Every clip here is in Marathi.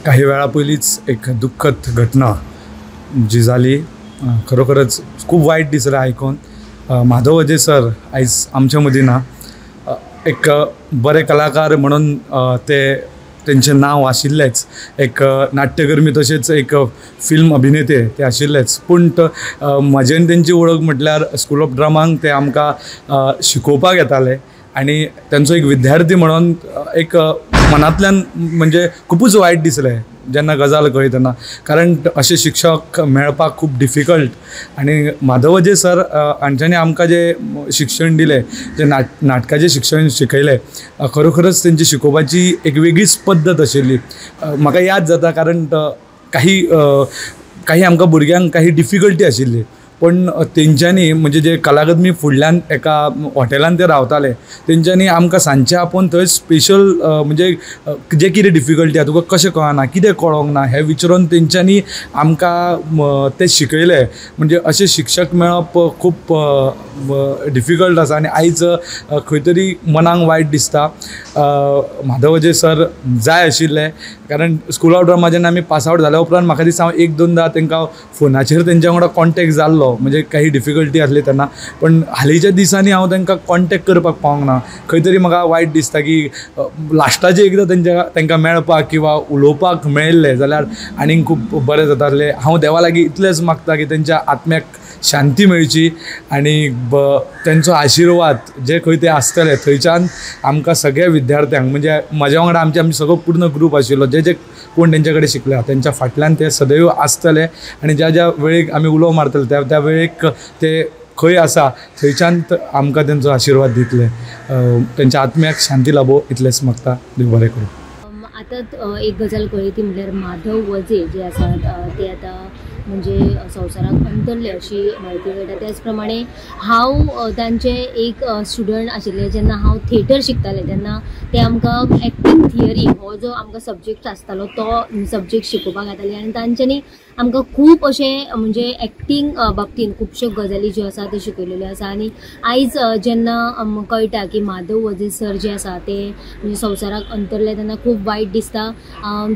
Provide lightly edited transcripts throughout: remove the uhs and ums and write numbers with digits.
काही वेळा पहिलीच एक दुःखद घटना जी झाली, खरोखरच खूप वाईट दिसलं ऐकून. माधव वजे सर आयज आमच्या मदीं ना. एक बरे कलाकार म्हणून तेंचें नांव आशिल्लेंच, एक नाट्यकर्मी तशेंच एक फिल्म अभिनेते ते आशिल्लेच. पूण म्हजें आनी तेंची वळख म्हटल्यार स्कूल ऑफ ड्रामांक ते आमकां शिकोवपाक येताले आनी तांचो एक विद्यार्थी म्हणून एक मनांतल्यान म्हणजे खूपच वायट दिसलें जेन्ना गजाल कळ्ळी तेन्ना. कारण अशे शिक्षक मेळपाक खूब डिफिकल्ट. आनी माधव वजे सर हांच्यांनी आमकां जे शिक्षण दिलें, जे नाटकाचें शिक्षण शिकयलें, खरोखरच तेंची शिकोवपाची एक वेगळीच पद्दत आशिल्ली. म्हाका याद जाता कारण काही आमकां भुरग्यांक काही डिफिकल्टी आशिल्ली, पण तेंच्यांनी म्हणजे जे कलागदमी फुडल्यान एका हॉटेलान ते रावताले, तेंच्यांनी आमकां सांजचे आपोवन थंय स्पेशल म्हणजे जे कितें डिफिकल्टी आसा, तुका कशें कळना, कितें कळोंक ना हें विचारून तेंच्यांनी आमकां ते शिकयलें. म्हणजे अशे शिक्षक मेळप खूब डिफिकल्ट आसा आनी आयज खंय तरी मनाक वायट दिसता. माधव वजे सर जाय आशिल्ले, कारण स्कूल ऑफ ड्रामा जेन्ना आमी पास आवट जाल्या उपरांत म्हाका दिसता हांव एक दोनदा तांकां फोनाचेर तेंच्या वांगडा कॉन्टेक्ट जाल्लो, म्हणजे काही डिफिकल्टी आसली तेन्ना. पण हालींच्या दिसांनी हांव तांकां कॉन्टेक्ट करपाक पावंक ना. खंय तरी म्हाका वायट दिसता की लास्टाचे एकदां तांकां मेळपाक किंवा उलोवपाक मेळिल्लें जाल्यार आनीक खूब बरें जातालें. हांव देवा लागीं इतलेंच मागता की तेंच्या आत्म्याक शांती मेळची आनी तेंचो आशिर्वाद जे खंय ते आसतले थंयच्यान आमकां सगळ्या विद्यार्थ्यांक, म्हणजे म्हज्या वांगडा आमचे सगळो पूर्ण ग्रूप आशिल्लो, जे कोण तेंचे कडेन शिकल्या तेंच्या फाटल्यान ते सदैव आसतले. आनी ज्या वेळेक आमी उलो मारतले त्या वेळेक ते खंय आसा थंयच्यान आमकां तेंचो आशिर्वाद दितले. तेंच्या आत्म्याक शांती लाभो इतलेंच मागता. देव बरें करूं. आतां एक गजाल कळ्ळी ती म्हणल्यार माधव वजे जे आसात ते आतां म्हणजे संवसाराक अंतरले अशी म्हायती मेळटा. त्याच प्रमाणे हांव तांचे एक स्टुडंट आशिल्ले जेन्ना हांव थिएटर शिकतालें तेन्ना ते आमकां एक्टींग थियरी हो जो आमकां सब्जेक्ट आसतालो तो सब्जेक्ट शिकोवपाक येताले आनी तांच्यांनी आमकां खूब अशें म्हणजे एक्टींग बाबतींत खुबश्यो गजाली ज्यो आसा त्यो शिकयलेल्यो आसा. आनी आयज जेन्ना कळटा की माधव वजे सर जे आसा ते म्हणजे संवसाराक अंतरले तेन्ना खूब वायट दिसता.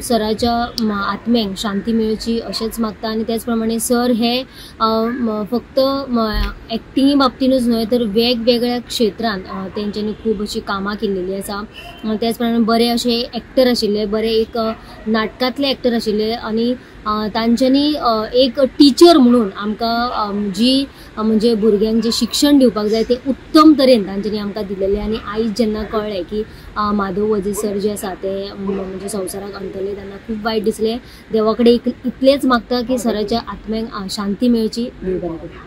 सराच्या आत्म्यांक शांती मेळची अशेंच मागता. आनी त्याच प्रमाणे सर हे फक्त एक्टिंगे बाबतीनूच न्हय तर वेगवेगळ्या क्षेत्रांत तेंच्यांनी खूब अशी कामां केल्लेली आसा. त्याच प्रमाणे बरे अशे एक्टर आशिल्ले, बरे एक नाटकांतले एक्टर आशिल्ले आनी तांच्यांनी एक टिचर म्हणून आमकां जी म्हणजे भुरग्यांक जे शिक्षण दिवपाक जाय ते उत्तम तरेन तांच्यांनी आमकां दिलेलें. आनी आयज जेन्ना कळ्ळें की माधव वजे सर जे आसा ते म्हणजे संवसाराक अंतरले तेन्ना खूब वायट दिसलें. देवा कडेन इतलेंच मागता की सराच्या आत्म्यांक शांती मेळची. देव बरें करूं.